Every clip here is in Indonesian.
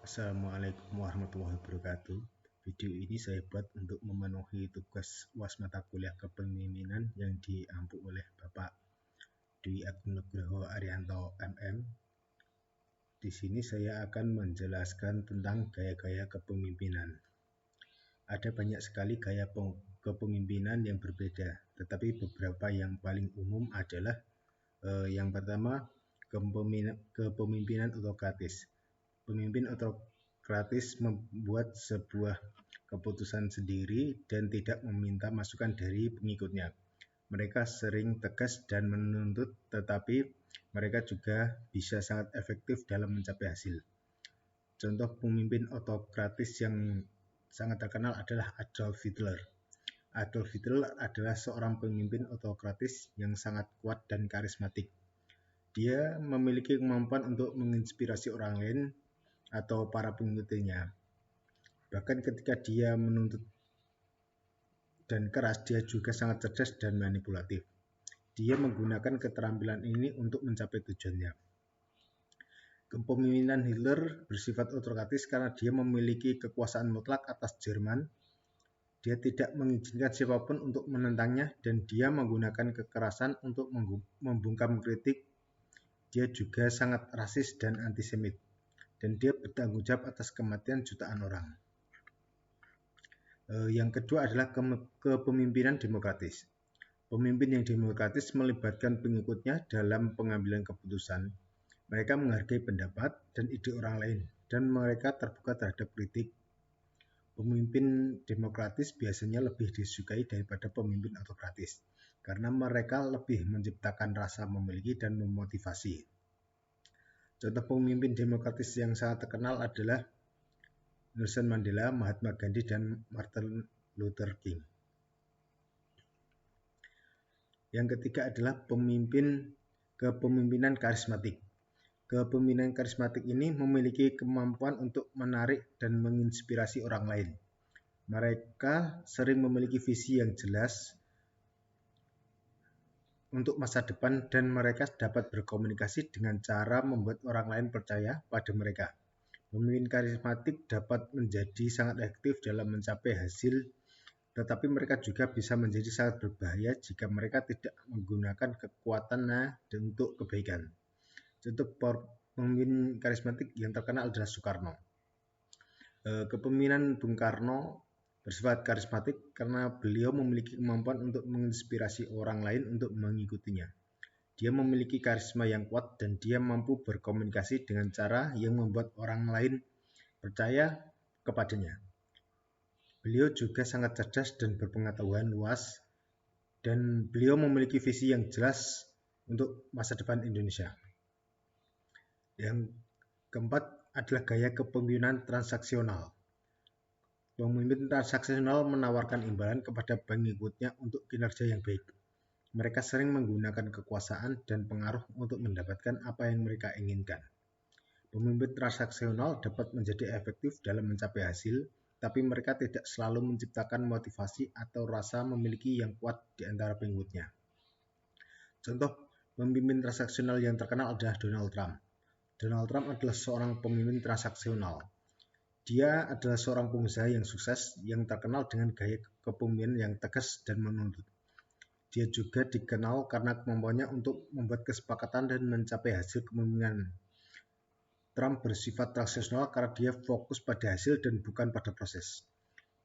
Assalamualaikum warahmatullahi wabarakatuh. Video ini saya buat untuk memenuhi tugas UAS mata kuliah kepemimpinan yang diampu oleh Bapak Dwi Agung Nugroho Arianto MM. Di sini saya akan menjelaskan tentang gaya-gaya kepemimpinan. Ada banyak sekali gaya kepemimpinan yang berbeda, tetapi beberapa yang paling umum adalah yang pertama, kepemimpinan autokratis. Pemimpin autokratis membuat sebuah keputusan sendiri dan tidak meminta masukan dari pengikutnya. Mereka sering tegas dan menuntut, tetapi mereka juga bisa sangat efektif dalam mencapai hasil. Contoh pemimpin autokratis yang sangat terkenal adalah Adolf Hitler. Adolf Hitler adalah seorang pemimpin autokratis yang sangat kuat dan karismatik. Dia memiliki kemampuan untuk menginspirasi orang lain atau para pengikutnya. Bahkan ketika dia menuntut dan keras, dia juga sangat cerdas dan manipulatif. Dia menggunakan keterampilan ini untuk mencapai tujuannya. Kepemimpinan Hitler bersifat autokratis karena dia memiliki kekuasaan mutlak atas Jerman. Dia tidak mengizinkan siapapun untuk menentangnya dan dia menggunakan kekerasan untuk membungkam kritik. Dia juga sangat rasis dan antisemit, dan dia bertanggung jawab atas kematian jutaan orang. Yang kedua adalah kepemimpinan demokratis. Pemimpin yang demokratis melibatkan pengikutnya dalam pengambilan keputusan. Mereka menghargai pendapat dan ide orang lain, dan mereka terbuka terhadap kritik. Pemimpin demokratis biasanya lebih disukai daripada pemimpin autokratis, karena mereka lebih menciptakan rasa memiliki dan memotivasi. Contoh pemimpin demokratis yang sangat terkenal adalah Nelson Mandela, Mahatma Gandhi, dan Martin Luther King. Yang ketiga adalah kepemimpinan karismatik. Kepemimpinan karismatik ini memiliki kemampuan untuk menarik dan menginspirasi orang lain. Mereka sering memiliki visi yang jelas untuk masa depan dan mereka dapat berkomunikasi dengan cara membuat orang lain percaya pada mereka. Pemimpin karismatik dapat menjadi sangat efektif dalam mencapai hasil, tetapi mereka juga bisa menjadi sangat berbahaya jika mereka tidak menggunakan kekuatannya untuk kebaikan. Contoh pemimpin karismatik yang terkenal adalah Soekarno. Kepemimpinan Bung Karno bersifat karismatik karena beliau memiliki kemampuan untuk menginspirasi orang lain untuk mengikutinya. Dia memiliki karisma yang kuat dan dia mampu berkomunikasi dengan cara yang membuat orang lain percaya kepadanya. Beliau juga sangat cerdas dan berpengetahuan luas, dan beliau memiliki visi yang jelas untuk masa depan Indonesia. Yang keempat adalah gaya kepemimpinan transaksional. Pemimpin transaksional menawarkan imbalan kepada pengikutnya untuk kinerja yang baik. Mereka sering menggunakan kekuasaan dan pengaruh untuk mendapatkan apa yang mereka inginkan. Pemimpin transaksional dapat menjadi efektif dalam mencapai hasil, tapi mereka tidak selalu menciptakan motivasi atau rasa memiliki yang kuat di antara pengikutnya. Contoh pemimpin transaksional yang terkenal adalah Donald Trump. Donald Trump adalah seorang pemimpin transaksional. Dia adalah seorang pengusaha yang sukses yang terkenal dengan gaya kepemimpinan yang tegas dan menuntut. Dia juga dikenal karena kemampuannya untuk membuat kesepakatan dan mencapai hasil kepemimpinan. Trump bersifat transaksional karena dia fokus pada hasil dan bukan pada proses.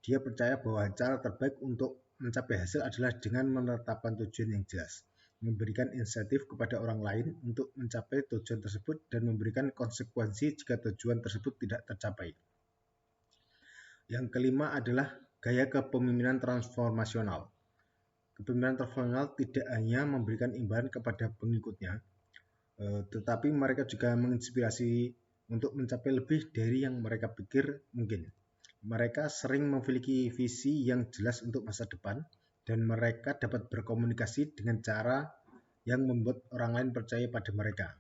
Dia percaya bahwa cara terbaik untuk mencapai hasil adalah dengan menetapkan tujuan yang jelas, memberikan insentif kepada orang lain untuk mencapai tujuan tersebut, dan memberikan konsekuensi jika tujuan tersebut tidak tercapai. Yang kelima adalah gaya kepemimpinan transformasional. Kepemimpinan transformasional tidak hanya memberikan imbalan kepada pengikutnya, tetapi mereka juga menginspirasi untuk mencapai lebih dari yang mereka pikir mungkin. Mereka sering memiliki visi yang jelas untuk masa depan, dan mereka dapat berkomunikasi dengan cara yang membuat orang lain percaya pada mereka.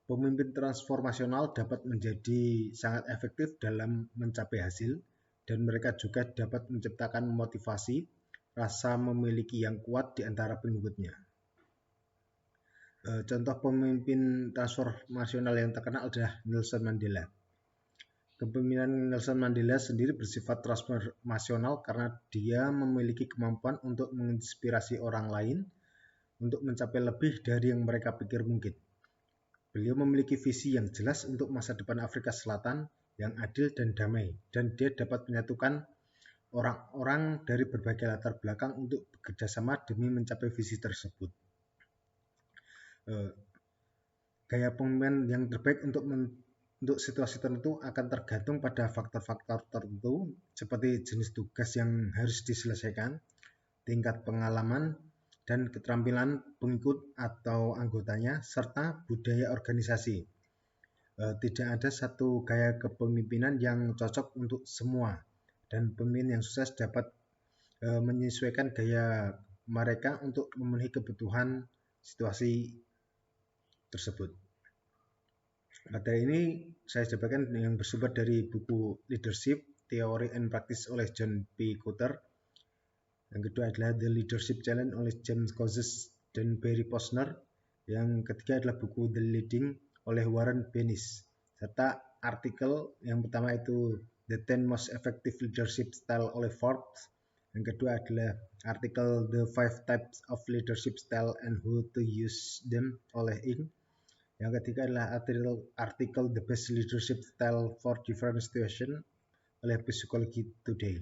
Pemimpin transformasional dapat menjadi sangat efektif dalam mencapai hasil, dan mereka juga dapat menciptakan motivasi, rasa memiliki yang kuat di antara pengikutnya. Contoh pemimpin transformasional yang terkenal adalah Nelson Mandela. Kepemimpinan Nelson Mandela sendiri bersifat transformasional karena dia memiliki kemampuan untuk menginspirasi orang lain untuk mencapai lebih dari yang mereka pikir mungkin. Beliau memiliki visi yang jelas untuk masa depan Afrika Selatan yang adil dan damai, dan dia dapat menyatukan orang-orang dari berbagai latar belakang untuk bekerja sama demi mencapai visi tersebut. Gaya pemimpinan yang terbaik untuk situasi tertentu akan tergantung pada faktor-faktor tertentu seperti jenis tugas yang harus diselesaikan, tingkat pengalaman dan keterampilan pengikut atau anggotanya, serta budaya organisasi. Tidak ada satu gaya kepemimpinan yang cocok untuk semua, dan pemimpin yang sukses dapat menyesuaikan gaya mereka untuk memenuhi kebutuhan situasi tersebut. Materi ini saya jabarkan yang bersumber dari buku Leadership, Theory and Practice oleh John P. Kotter. Yang kedua adalah The Leadership Challenge oleh James Kouzes dan Barry Posner. Yang ketiga adalah buku The Leading oleh Warren Bennis. Serta artikel yang pertama itu The 10 Most Effective Leadership Style oleh Forbes. Yang kedua adalah artikel The 5 Types of Leadership Style and How to Use Them oleh Inc. Yang ketiga adalah artikel The Best Leadership Style for Different Situations oleh Psychology Today.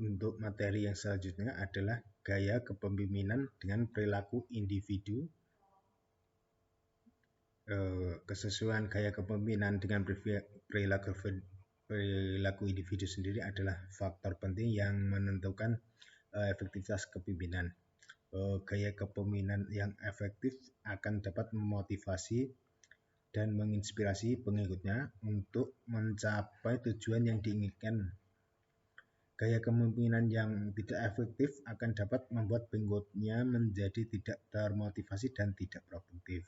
Untuk materi yang selanjutnya adalah gaya kepemimpinan dengan perilaku individu. Kesesuaian gaya kepemimpinan dengan perilaku individu sendiri adalah faktor penting yang menentukan efektivitas kepemimpinan. Gaya kepemimpinan yang efektif akan dapat memotivasi dan menginspirasi pengikutnya untuk mencapai tujuan yang diinginkan. Gaya kepemimpinan yang tidak efektif akan dapat membuat pengikutnya menjadi tidak termotivasi dan tidak produktif.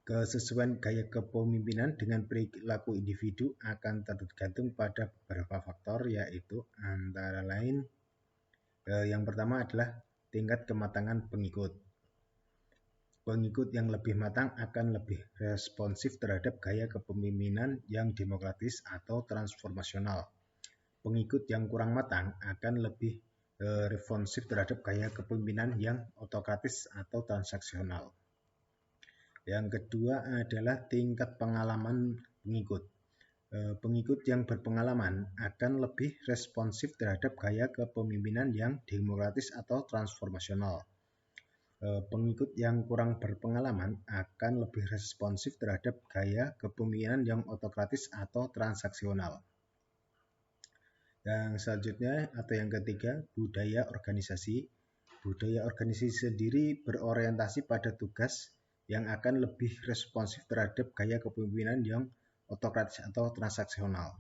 Kesesuaian gaya kepemimpinan dengan perilaku individu akan tergantung pada beberapa faktor, yaitu antara lain yang pertama adalah tingkat kematangan pengikut. Pengikut yang lebih matang akan lebih responsif terhadap gaya kepemimpinan yang demokratis atau transformasional. Pengikut yang kurang matang akan lebih responsif terhadap gaya kepemimpinan yang otokratis atau transaksional. Yang kedua adalah tingkat pengalaman pengikut. Pengikut yang berpengalaman akan lebih responsif terhadap gaya kepemimpinan yang demokratis atau transformasional. Pengikut yang kurang berpengalaman akan lebih responsif terhadap gaya kepemimpinan yang otokratis atau transaksional. Yang selanjutnya atau yang ketiga, budaya organisasi. Budaya organisasi sendiri berorientasi pada tugas yang akan lebih responsif terhadap gaya kepemimpinan yang otokratis atau transaksional.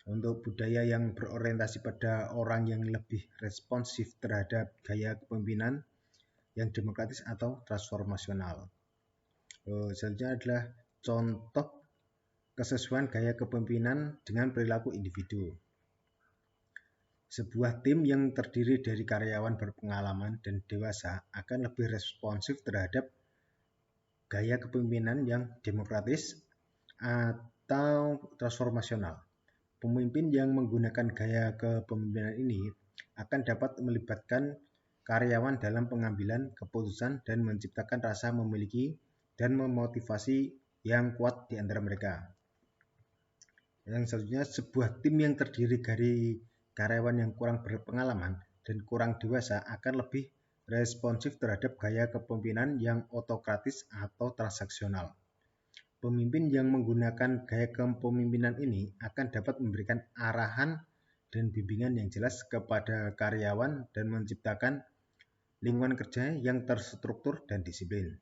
Untuk budaya yang berorientasi pada orang yang lebih responsif terhadap gaya kepemimpinan yang demokratis atau transformasional. Selanjutnya adalah contoh kesesuaian gaya kepemimpinan dengan perilaku individu. Sebuah tim yang terdiri dari karyawan berpengalaman dan dewasa akan lebih responsif terhadap gaya kepemimpinan yang demokratis atau transformasional. Pemimpin yang menggunakan gaya kepemimpinan ini akan dapat melibatkan karyawan dalam pengambilan keputusan dan menciptakan rasa memiliki dan memotivasi yang kuat di antara mereka. Yang selanjutnya, sebuah tim yang terdiri dari karyawan yang kurang berpengalaman dan kurang dewasa akan lebih responsif terhadap gaya kepemimpinan yang otokratis atau transaksional. Pemimpin yang menggunakan gaya kepemimpinan ini akan dapat memberikan arahan dan bimbingan yang jelas kepada karyawan dan menciptakan lingkungan kerja yang terstruktur dan disiplin.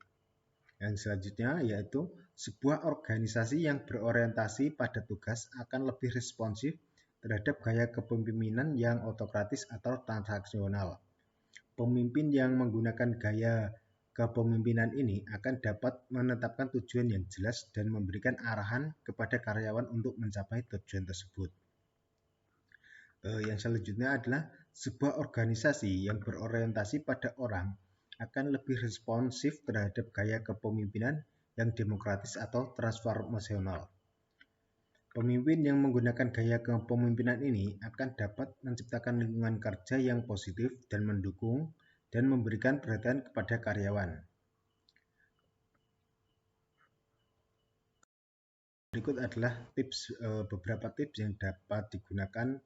Yang selanjutnya yaitu sebuah organisasi yang berorientasi pada tugas akan lebih responsif terhadap gaya kepemimpinan yang otokratis atau transaksional. Pemimpin yang menggunakan gaya kepemimpinan ini akan dapat menetapkan tujuan yang jelas dan memberikan arahan kepada karyawan untuk mencapai tujuan tersebut. Yang selanjutnya adalah sebuah organisasi yang berorientasi pada orang akan lebih responsif terhadap gaya kepemimpinan yang demokratis atau transformasional. Pemimpin yang menggunakan gaya kepemimpinan ini akan dapat menciptakan lingkungan kerja yang positif dan mendukung dan memberikan perhatian kepada karyawan. Berikut adalah beberapa tips yang dapat digunakan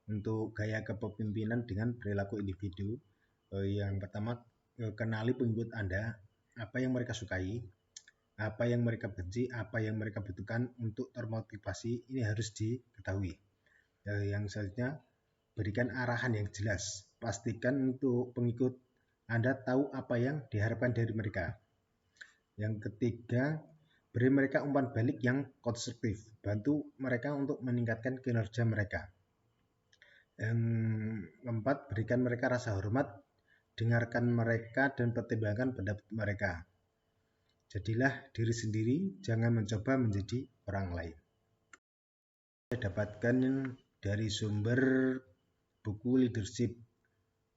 untuk gaya kepemimpinan dengan perilaku individu. Yang pertama, kenali pengikut Anda, apa yang mereka sukai, apa yang mereka benci, apa yang mereka butuhkan untuk termotivasi, ini harus diketahui. Yang selanjutnya, berikan arahan yang jelas. Pastikan untuk pengikut Anda tahu apa yang diharapkan dari mereka. Yang ketiga, beri mereka umpan balik yang konstruktif. Bantu mereka untuk meningkatkan kinerja mereka. Yang keempat, berikan mereka rasa hormat. Dengarkan mereka dan pertimbangkan pendapat mereka. Jadilah diri sendiri, jangan mencoba menjadi orang lain. Saya dapatkan dari sumber buku Leadership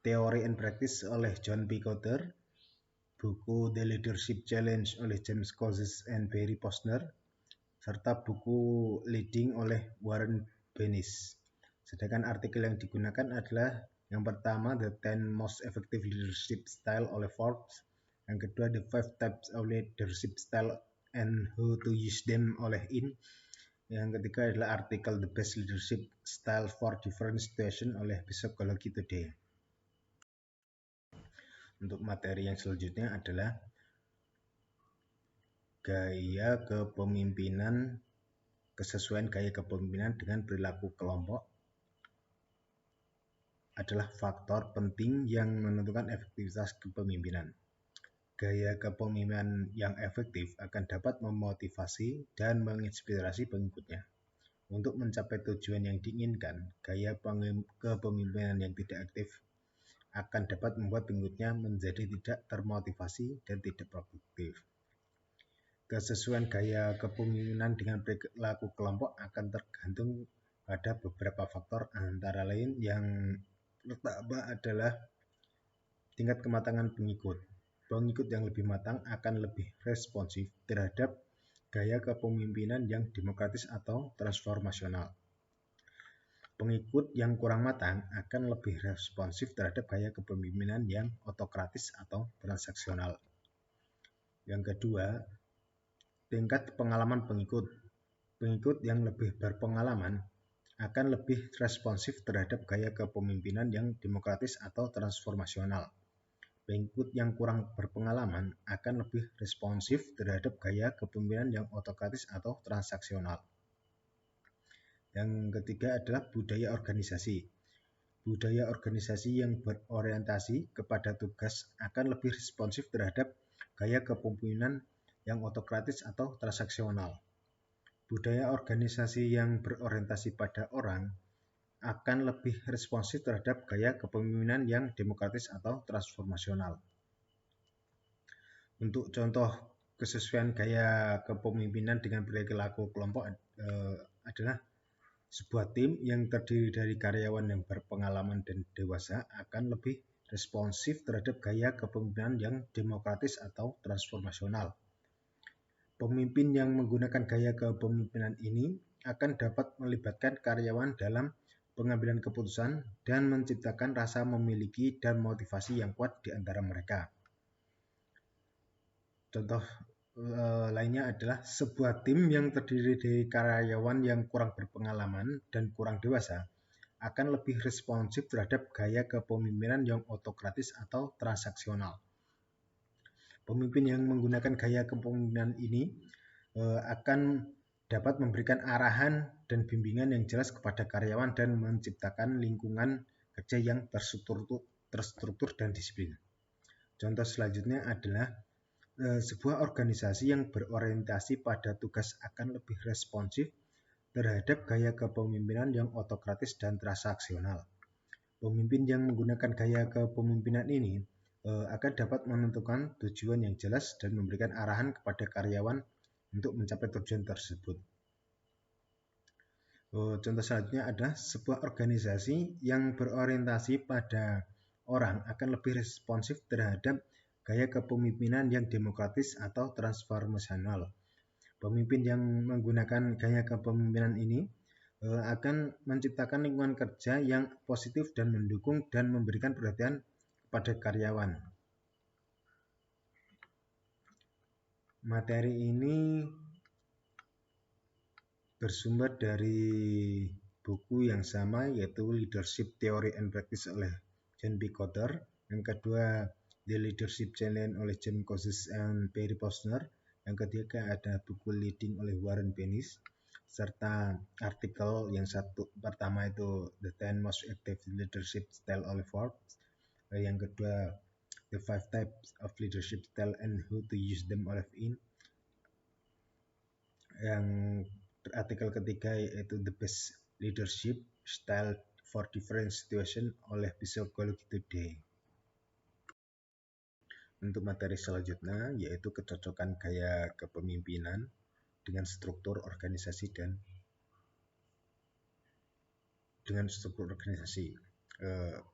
Theory and Practice oleh John P. Kotter, buku The Leadership Challenge oleh James Kouzes and Barry Posner, serta buku Leading oleh Warren Bennis. Sedangkan artikel yang digunakan adalah yang pertama The 10 Most Effective Leadership Style oleh Forbes, yang kedua The 5 Types of Leadership Style and How to Use Them oleh In, yang ketiga adalah artikel The Best Leadership Style for Different Situations oleh Psychology Today. Untuk materi yang selanjutnya adalah gaya kepemimpinan, kesesuaian gaya kepemimpinan dengan perilaku kelompok adalah faktor penting yang menentukan efektivitas kepemimpinan. Gaya kepemimpinan yang efektif akan dapat memotivasi dan menginspirasi pengikutnya untuk mencapai tujuan yang diinginkan. Gaya kepemimpinan yang tidak aktif akan dapat membuat pengikutnya menjadi tidak termotivasi dan tidak produktif. Kesesuaian gaya kepemimpinan dengan perilaku kelompok akan tergantung pada beberapa faktor, antara lain yang pertama adalah tingkat kematangan pengikut. Pengikut yang lebih matang akan lebih responsif terhadap gaya kepemimpinan yang demokratis atau transformasional. Pengikut yang kurang matang akan lebih responsif terhadap gaya kepemimpinan yang otokratis atau transaksional. Yang kedua, tingkat pengalaman pengikut. Pengikut yang lebih berpengalaman akan lebih responsif terhadap gaya kepemimpinan yang demokratis atau transformasional. Pengikut yang kurang berpengalaman akan lebih responsif terhadap gaya kepemimpinan yang otokratis atau transaksional. Yang ketiga adalah budaya organisasi. Budaya organisasi yang berorientasi kepada tugas akan lebih responsif terhadap gaya kepemimpinan yang otokratis atau transaksional. Budaya organisasi yang berorientasi pada orang akan lebih responsif terhadap gaya kepemimpinan yang demokratis atau transformasional. Untuk contoh kesesuaian gaya kepemimpinan dengan perilaku kelompok adalah sebuah tim yang terdiri dari karyawan yang berpengalaman dan dewasa akan lebih responsif terhadap gaya kepemimpinan yang demokratis atau transformasional. Pemimpin yang menggunakan gaya kepemimpinan ini akan dapat melibatkan karyawan dalam pengambilan keputusan dan menciptakan rasa memiliki dan motivasi yang kuat di antara mereka. Contoh lainnya adalah sebuah tim yang terdiri dari karyawan yang kurang berpengalaman dan kurang dewasa akan lebih responsif terhadap gaya kepemimpinan yang otokratis atau transaksional. Pemimpin yang menggunakan gaya kepemimpinan ini akan dapat memberikan arahan dan bimbingan yang jelas kepada karyawan dan menciptakan lingkungan kerja yang terstruktur dan disiplin. Contoh selanjutnya adalah sebuah organisasi yang berorientasi pada tugas akan lebih responsif terhadap gaya kepemimpinan yang otokratis dan transaksional. Pemimpin yang menggunakan gaya kepemimpinan ini akan dapat menentukan tujuan yang jelas dan memberikan arahan kepada karyawan untuk mencapai tujuan tersebut. Contoh selanjutnya adalah sebuah organisasi yang berorientasi pada orang akan lebih responsif terhadap Gaya kepemimpinan yang demokratis atau transformasional. Pemimpin yang menggunakan gaya kepemimpinan ini akan menciptakan lingkungan kerja yang positif dan mendukung dan memberikan perhatian kepada karyawan. Materi ini bersumber dari buku yang sama, yaitu Leadership Theory and Practice oleh John B. Kotter. Yang kedua, The Leadership Challenge oleh James Kouzes and Perry Posner. Yang ketiga ada buku Leading oleh Warren Bennis, serta artikel yang pertama itu The 10 Most Effective Leadership Style oleh Forbes. Yang kedua, The 5 Types of Leadership Style and How to Use Them oleh In. Yang artikel ketiga yaitu The Best Leadership Style for Different Situations oleh Psychology Today. Untuk materi selanjutnya yaitu kecocokan gaya kepemimpinan dengan struktur organisasi dan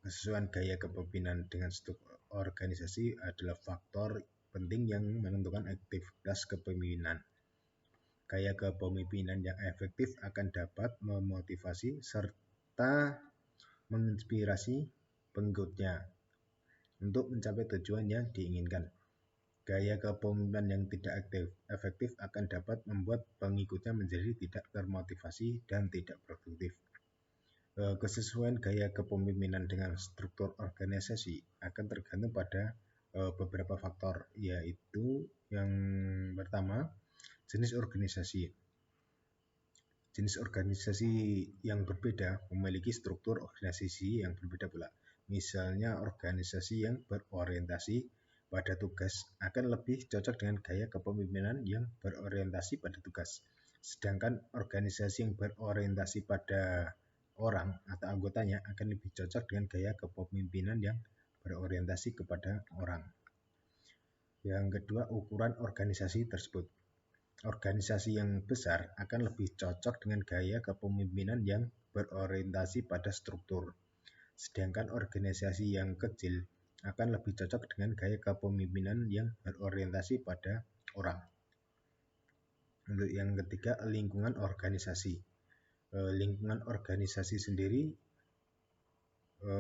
kesesuaian gaya kepemimpinan dengan struktur organisasi adalah faktor penting yang menentukan aktivitas kepemimpinan. Gaya kepemimpinan yang efektif akan dapat memotivasi serta menginspirasi pengikutnya untuk mencapai tujuan yang diinginkan. Gaya kepemimpinan yang tidak efektif akan dapat membuat pengikutnya menjadi tidak termotivasi dan tidak produktif. Kesesuaian gaya kepemimpinan dengan struktur organisasi akan tergantung pada beberapa faktor, yaitu yang pertama, jenis organisasi. Jenis organisasi yang berbeda memiliki struktur organisasi yang berbeda pula. Misalnya, organisasi yang berorientasi pada tugas akan lebih cocok dengan gaya kepemimpinan yang berorientasi pada tugas. Sedangkan organisasi yang berorientasi pada orang atau anggotanya akan lebih cocok dengan gaya kepemimpinan yang berorientasi kepada orang. Yang kedua, ukuran organisasi tersebut. Organisasi yang besar akan lebih cocok dengan gaya kepemimpinan yang berorientasi pada struktur. Sedangkan organisasi yang kecil akan lebih cocok dengan gaya kepemimpinan yang berorientasi pada orang. Untuk yang ketiga, lingkungan organisasi. Lingkungan organisasi sendiri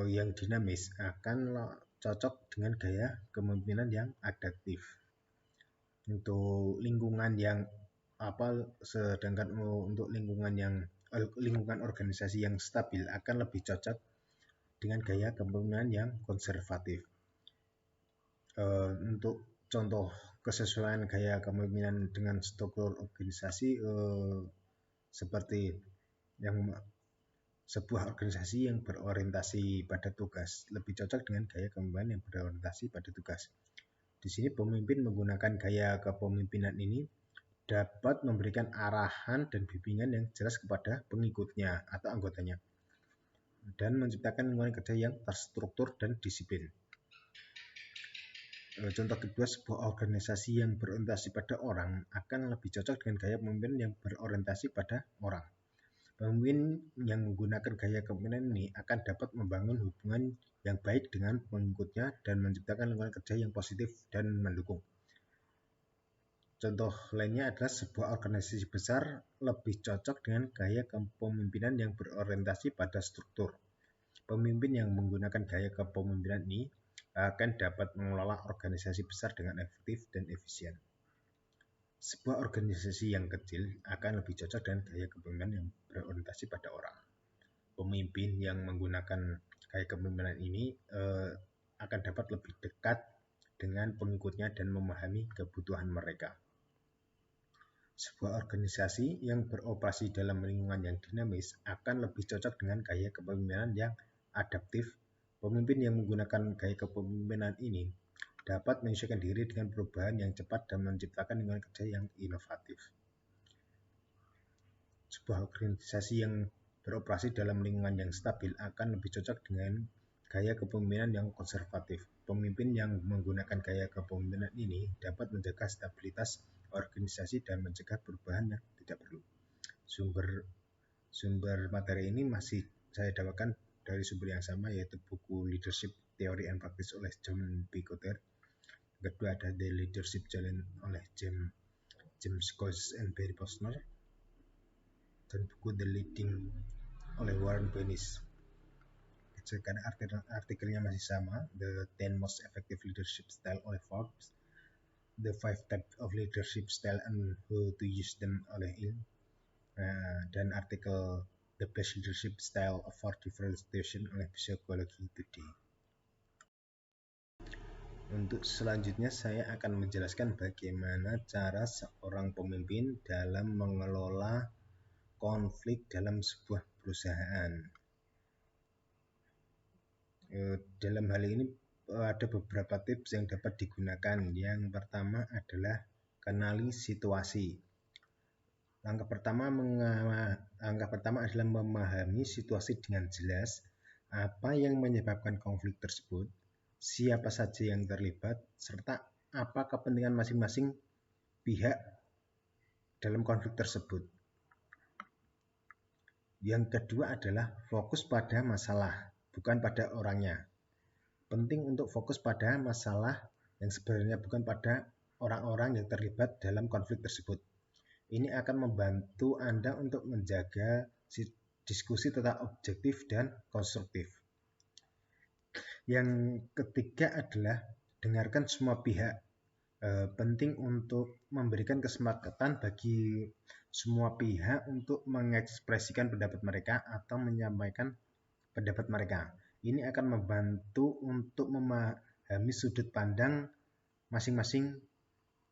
yang dinamis akan cocok dengan gaya kepemimpinan yang adaptif. Untuk lingkungan yang sedangkan untuk lingkungan organisasi yang stabil akan lebih cocok dengan gaya kepemimpinan yang konservatif. Untuk contoh kesesuaian gaya kepemimpinan dengan struktur organisasi seperti sebuah organisasi yang berorientasi pada tugas lebih cocok dengan gaya kepemimpinan yang berorientasi pada tugas. Di sini pemimpin menggunakan gaya kepemimpinan ini dapat memberikan arahan dan bimbingan yang jelas kepada pengikutnya atau anggotanya dan menciptakan lingkungan kerja yang terstruktur dan disiplin. Contoh kedua, sebuah organisasi yang berorientasi pada orang akan lebih cocok dengan gaya pemimpin yang berorientasi pada orang. Pemimpin yang menggunakan gaya kepemimpinan ini akan dapat membangun hubungan yang baik dengan pengikutnya dan menciptakan lingkungan kerja yang positif dan mendukung. Contoh lainnya adalah sebuah organisasi besar lebih cocok dengan gaya kepemimpinan yang berorientasi pada struktur. Pemimpin yang menggunakan gaya kepemimpinan ini akan dapat mengelola organisasi besar dengan efektif dan efisien. Sebuah organisasi yang kecil akan lebih cocok dengan gaya kepemimpinan yang berorientasi pada orang. Pemimpin yang menggunakan gaya kepemimpinan ini akan dapat lebih dekat dengan pengikutnya dan memahami kebutuhan mereka. Sebuah organisasi yang beroperasi dalam lingkungan yang dinamis akan lebih cocok dengan gaya kepemimpinan yang adaptif. Pemimpin yang menggunakan gaya kepemimpinan ini dapat menyesuaikan diri dengan perubahan yang cepat dan menciptakan lingkungan kerja yang inovatif. Sebuah organisasi yang beroperasi dalam lingkungan yang stabil akan lebih cocok dengan gaya kepemimpinan yang konservatif. Pemimpin yang menggunakan gaya kepemimpinan ini dapat menjaga stabilitas organisasi dan mencegah perubahan yang tidak perlu. Sumber materi ini masih saya dapatkan dari sumber yang sama, yaitu buku Leadership Theory and Practice oleh John B. Kotter. Kedua ada The Leadership Challenge oleh James Coase and Barry Posner, dan buku The Leading oleh Warren Bennis. Karena artikelnya masih sama, The 10 Most Effective Leadership Style oleh Forbes, The 5 Types of Leadership Style and How to Use Them oleh Il, dan artikel The Best Leadership Style for Different Situations oleh Psychology Today. Untuk selanjutnya saya akan menjelaskan bagaimana cara seorang pemimpin dalam mengelola konflik dalam sebuah perusahaan. Dalam hal ini ada beberapa tips yang dapat digunakan. Yang pertama adalah kenali situasi. Langkah pertama adalah memahami situasi dengan jelas, apa yang menyebabkan konflik tersebut, siapa saja yang terlibat, serta apa kepentingan masing-masing pihak dalam konflik tersebut. Yang kedua adalah fokus pada masalah, bukan pada orangnya. Penting untuk fokus pada masalah yang sebenarnya, bukan pada orang-orang yang terlibat dalam konflik tersebut. Ini akan membantu Anda untuk menjaga diskusi tetap objektif dan konstruktif. Yang ketiga adalah dengarkan semua pihak. Penting untuk memberikan kesepakatan bagi semua pihak untuk mengekspresikan pendapat mereka atau menyampaikan pendapat mereka. Ini akan membantu untuk memahami sudut pandang masing-masing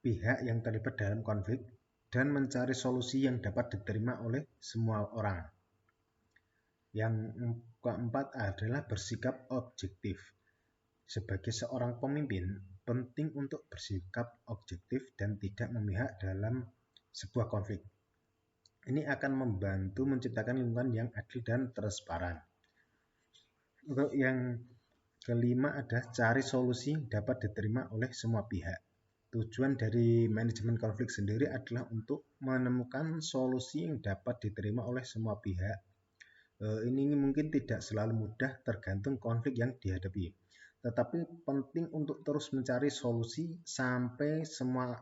pihak yang terlibat dalam konflik dan mencari solusi yang dapat diterima oleh semua orang. Yang keempat adalah bersikap objektif. Sebagai seorang pemimpin, penting untuk bersikap objektif dan tidak memihak dalam sebuah konflik. Ini akan membantu menciptakan lingkungan yang adil dan transparan. Untuk yang kelima adalah cari solusi yang dapat diterima oleh semua pihak. Tujuan dari manajemen konflik sendiri adalah untuk menemukan solusi yang dapat diterima oleh semua pihak. Ini mungkin tidak selalu mudah tergantung konflik yang dihadapi. Tetapi penting untuk terus mencari solusi sampai semua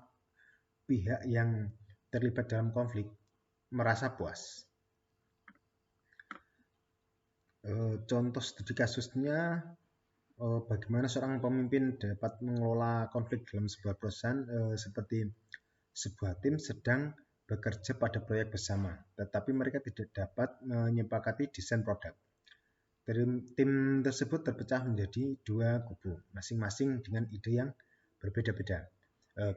pihak yang terlibat dalam konflik merasa puas. Contoh studi kasusnya, bagaimana seorang pemimpin dapat mengelola konflik dalam sebuah perusahaan, seperti sebuah tim sedang bekerja pada proyek bersama, tetapi mereka tidak dapat menyepakati desain produk. Tim tersebut terpecah menjadi dua kubu, masing-masing dengan ide yang berbeda-beda.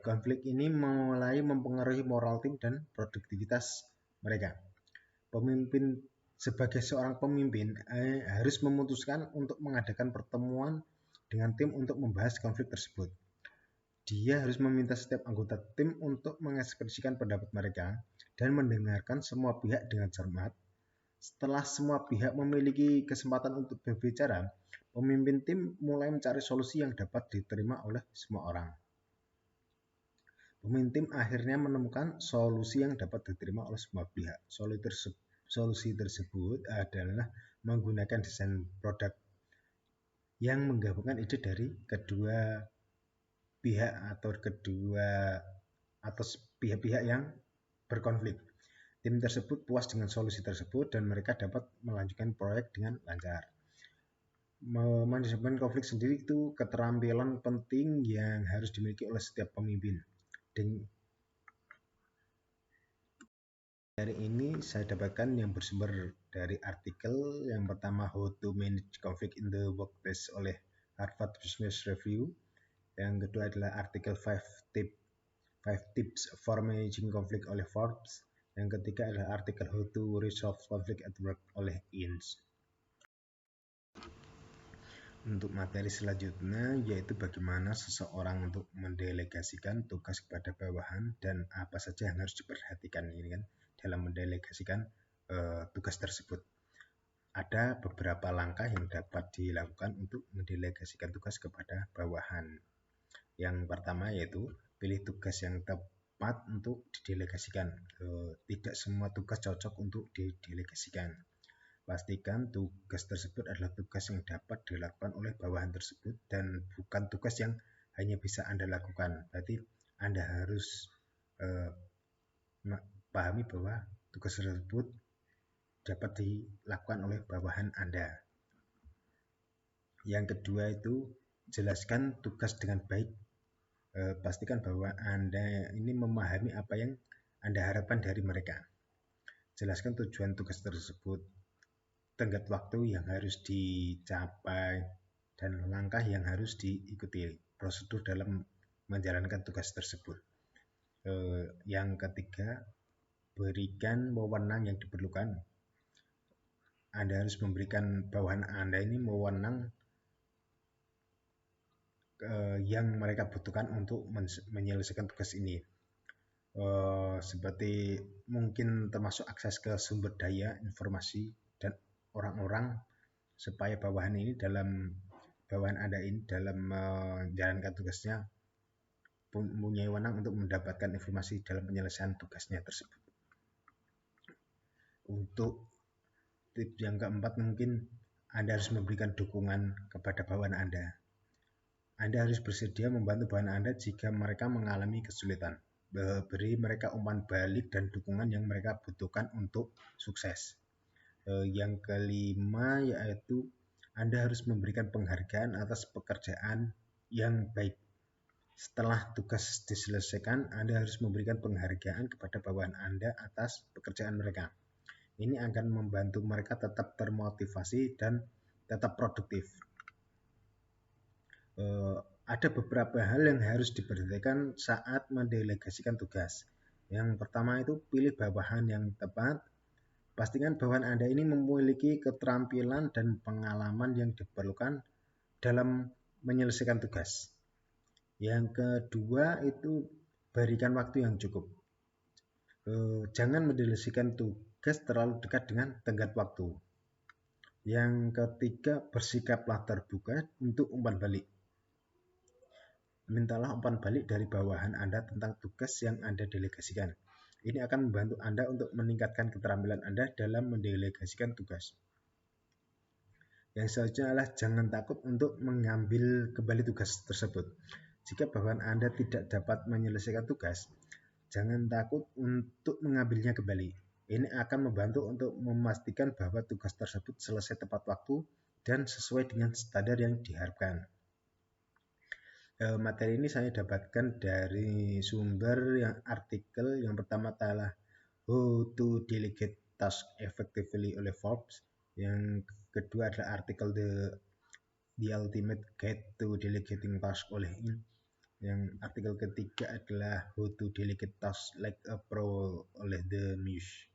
Konflik ini mulai mempengaruhi moral tim dan produktivitas mereka. Sebagai seorang pemimpin harus memutuskan untuk mengadakan pertemuan dengan tim untuk membahas konflik tersebut. Dia harus meminta setiap anggota tim untuk mengekspresikan pendapat mereka dan mendengarkan semua pihak dengan cermat. Setelah semua pihak memiliki kesempatan untuk berbicara, pemimpin tim mulai mencari solusi yang dapat diterima oleh semua orang. Pemimpin tim akhirnya menemukan solusi yang dapat diterima oleh semua pihak. Solusi tersebut adalah menggunakan desain produk yang menggabungkan ide dari kedua pihak atau pihak-pihak yang berkonflik. Tim tersebut puas dengan solusi tersebut dan mereka dapat melanjutkan proyek dengan lancar. Manajemen konflik sendiri itu keterampilan penting yang harus dimiliki oleh setiap pemimpin. Dari ini saya dapatkan yang bersumber dari artikel yang pertama, How to Manage Conflict in the Workplace oleh Harvard Business Review. Yang kedua adalah artikel 5 Tips for Managing Conflict oleh Forbes. Yang ketiga adalah artikel How to Resolve Conflict at Work oleh INS. Untuk materi selanjutnya yaitu bagaimana seseorang untuk mendelegasikan tugas kepada bawahan dan apa saja yang harus diperhatikan ini kan dalam mendelegasikan tugas tersebut. Ada beberapa langkah yang dapat dilakukan untuk mendelegasikan tugas kepada bawahan. Yang pertama yaitu pilih tugas yang tepat untuk didelegasikan. Tidak semua tugas cocok untuk didelegasikan. Pastikan tugas tersebut adalah tugas yang dapat dilakukan oleh bawahan tersebut dan bukan tugas yang hanya bisa Anda lakukan. Berarti Anda harus pahami bahwa tugas tersebut dapat dilakukan oleh bawahan Anda. Yang kedua itu, jelaskan tugas dengan baik. Pastikan bahwa Anda ini memahami apa yang Anda harapkan dari mereka. Jelaskan tujuan tugas tersebut, tenggat waktu yang harus dicapai, dan langkah yang harus diikuti, prosedur dalam menjalankan tugas tersebut. Yang ketiga, berikan wewenang yang diperlukan. Anda harus memberikan bawahan Anda ini wewenang yang mereka butuhkan untuk menyelesaikan tugas ini. Seperti mungkin termasuk akses ke sumber daya informasi dan orang-orang, supaya bawahan Anda ini dalam menjalankan tugasnya mempunyai wewenang untuk mendapatkan informasi dalam penyelesaian tugasnya tersebut. Untuk tips yang keempat, mungkin Anda harus memberikan dukungan kepada bawahan Anda. Anda harus bersedia membantu bawahan Anda jika mereka mengalami kesulitan. Beri mereka umpan balik dan dukungan yang mereka butuhkan untuk sukses. Yang kelima yaitu Anda harus memberikan penghargaan atas pekerjaan yang baik. Setelah tugas diselesaikan, Anda harus memberikan penghargaan kepada bawahan Anda atas pekerjaan mereka. Ini akan membantu mereka tetap termotivasi dan tetap produktif. Ada beberapa hal yang harus diperhatikan saat mendelegasikan tugas. Yang pertama itu, pilih bawahan yang tepat. Pastikan bawahan Anda ini memiliki keterampilan dan pengalaman yang diperlukan dalam menyelesaikan tugas. Yang kedua itu, berikan waktu yang cukup. Jangan mendelegasikan tugas terlalu dekat dengan tenggat waktu. Yang ketiga, bersikaplah terbuka untuk umpan balik. Mintalah umpan balik dari bawahan Anda tentang tugas yang Anda delegasikan. Ini akan membantu Anda untuk meningkatkan keterampilan Anda dalam mendelegasikan tugas. Yang selanjutnya adalah jangan takut untuk mengambil kembali tugas tersebut. Jika bawahan Anda tidak dapat menyelesaikan tugas, jangan takut untuk mengambilnya kembali. Ini akan membantu untuk memastikan bahwa tugas tersebut selesai tepat waktu dan sesuai dengan standar yang diharapkan. Materi ini saya dapatkan dari sumber artikel yang pertama adalah How to Delegate Task Effectively oleh Forbes. Yang kedua adalah artikel The Ultimate Guide to Delegating Task oleh In. Yang artikel ketiga adalah How to Delegate Task Like a Pro oleh The Muse.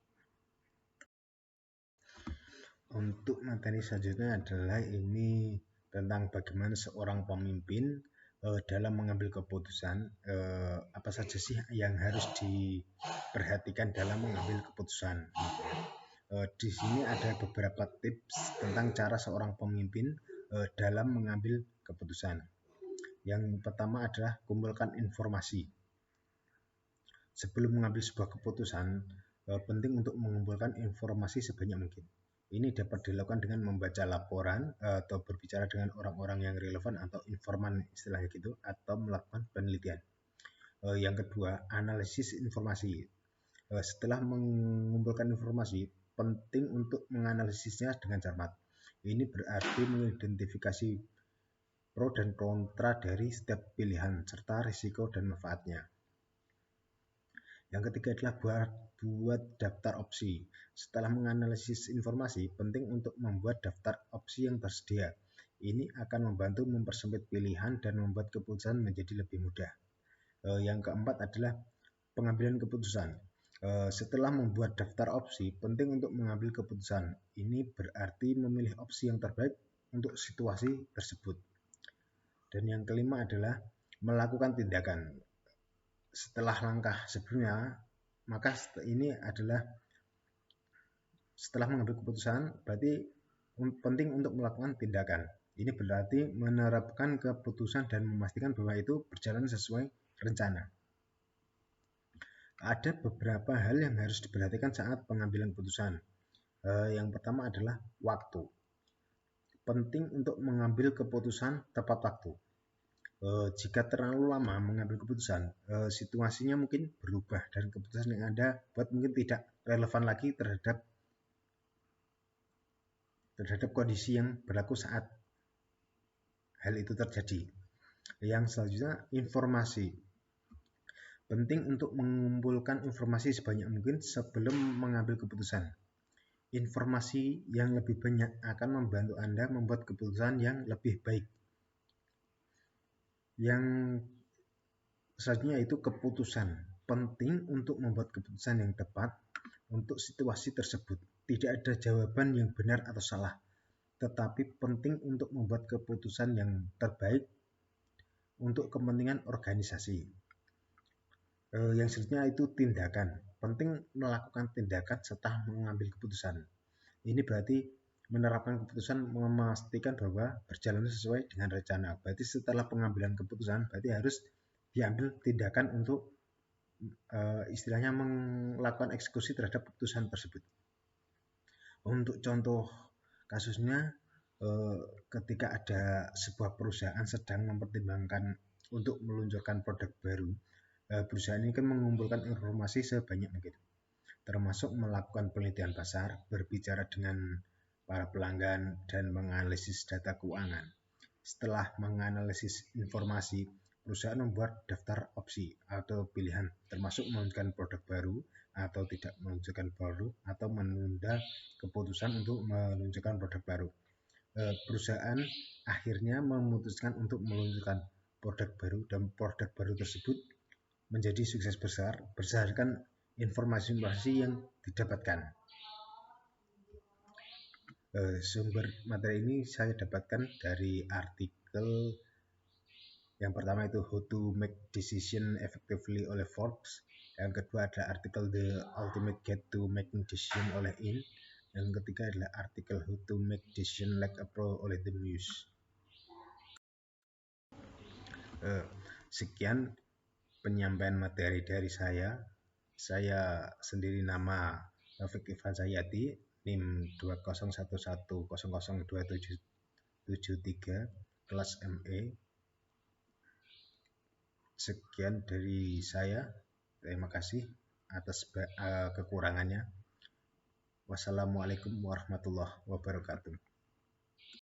Untuk materi selanjutnya adalah ini tentang bagaimana seorang pemimpin dalam mengambil keputusan. Apa saja sih yang harus diperhatikan dalam mengambil keputusan. Di sini ada beberapa tips tentang cara seorang pemimpin dalam mengambil keputusan. Yang pertama adalah kumpulkan informasi. Sebelum mengambil sebuah keputusan, penting untuk mengumpulkan informasi sebanyak mungkin. Ini dapat dilakukan dengan membaca laporan atau berbicara dengan orang-orang yang relevan atau informan istilahnya gitu, atau melakukan penelitian. Yang kedua, analisis informasi. Setelah mengumpulkan informasi, penting untuk menganalisisnya dengan cermat. Ini berarti mengidentifikasi pro dan kontra dari setiap pilihan serta risiko dan manfaatnya. Yang ketiga adalah buat daftar opsi. Setelah menganalisis informasi, penting untuk membuat daftar opsi yang tersedia. Ini akan membantu mempersempit pilihan dan membuat keputusan menjadi lebih mudah. Yang keempat adalah pengambilan keputusan. Setelah membuat daftar opsi, penting untuk mengambil keputusan. Ini berarti memilih opsi yang terbaik untuk situasi tersebut. Dan yang kelima adalah melakukan tindakan. Setelah langkah sebelumnya, maka ini adalah setelah mengambil keputusan, berarti penting untuk melakukan tindakan. Ini berarti menerapkan keputusan dan memastikan bahwa itu berjalan sesuai rencana. Ada beberapa hal yang harus diperhatikan saat pengambilan keputusan. Yang pertama adalah waktu. Penting untuk mengambil keputusan tepat waktu. Jika terlalu lama mengambil keputusan, situasinya mungkin berubah dan keputusan yang Anda buat mungkin tidak relevan lagi terhadap kondisi yang berlaku saat hal itu terjadi. Yang selanjutnya, informasi. Penting untuk mengumpulkan informasi sebanyak mungkin sebelum mengambil keputusan. Informasi yang lebih banyak akan membantu Anda membuat keputusan yang lebih baik. Yang selanjutnya itu keputusan. Penting untuk membuat keputusan yang tepat untuk situasi tersebut. Tidak ada jawaban yang benar atau salah, tetapi penting untuk membuat keputusan yang terbaik untuk kepentingan organisasi. Yang selanjutnya itu tindakan. Penting melakukan tindakan setelah mengambil keputusan. Ini berarti menerapkan keputusan, memastikan bahwa berjalan sesuai dengan rencana. Berarti setelah pengambilan keputusan, berarti harus diambil tindakan untuk istilahnya melakukan eksekusi terhadap keputusan tersebut. Untuk contoh kasusnya, ketika ada sebuah perusahaan sedang mempertimbangkan untuk meluncurkan produk baru, perusahaan ini kan mengumpulkan informasi sebanyak mungkin, termasuk melakukan penelitian pasar, berbicara dengan para pelanggan, dan menganalisis data keuangan. Setelah menganalisis informasi, perusahaan membuat daftar opsi atau pilihan, termasuk meluncurkan produk baru atau tidak meluncurkan baru, atau menunda keputusan untuk meluncurkan produk baru. Perusahaan akhirnya memutuskan untuk meluncurkan produk baru, dan produk baru tersebut menjadi sukses besar berdasarkan informasi-informasi yang didapatkan. Sumber materi ini saya dapatkan dari artikel yang pertama itu How to Make Decision Effectively oleh Forbes. Yang kedua ada artikel The Ultimate Guide to Making Decision oleh In. Yang ketiga adalah artikel How to Make Decision Like a Pro oleh The Muse. Sekian penyampaian materi dari saya. Saya sendiri nama Taufik Irfan Sahyadi, NIM 2011002773, kelas ME. Sekian dari saya. Terima kasih atas kekurangannya. Wassalamualaikum warahmatullahi wabarakatuh.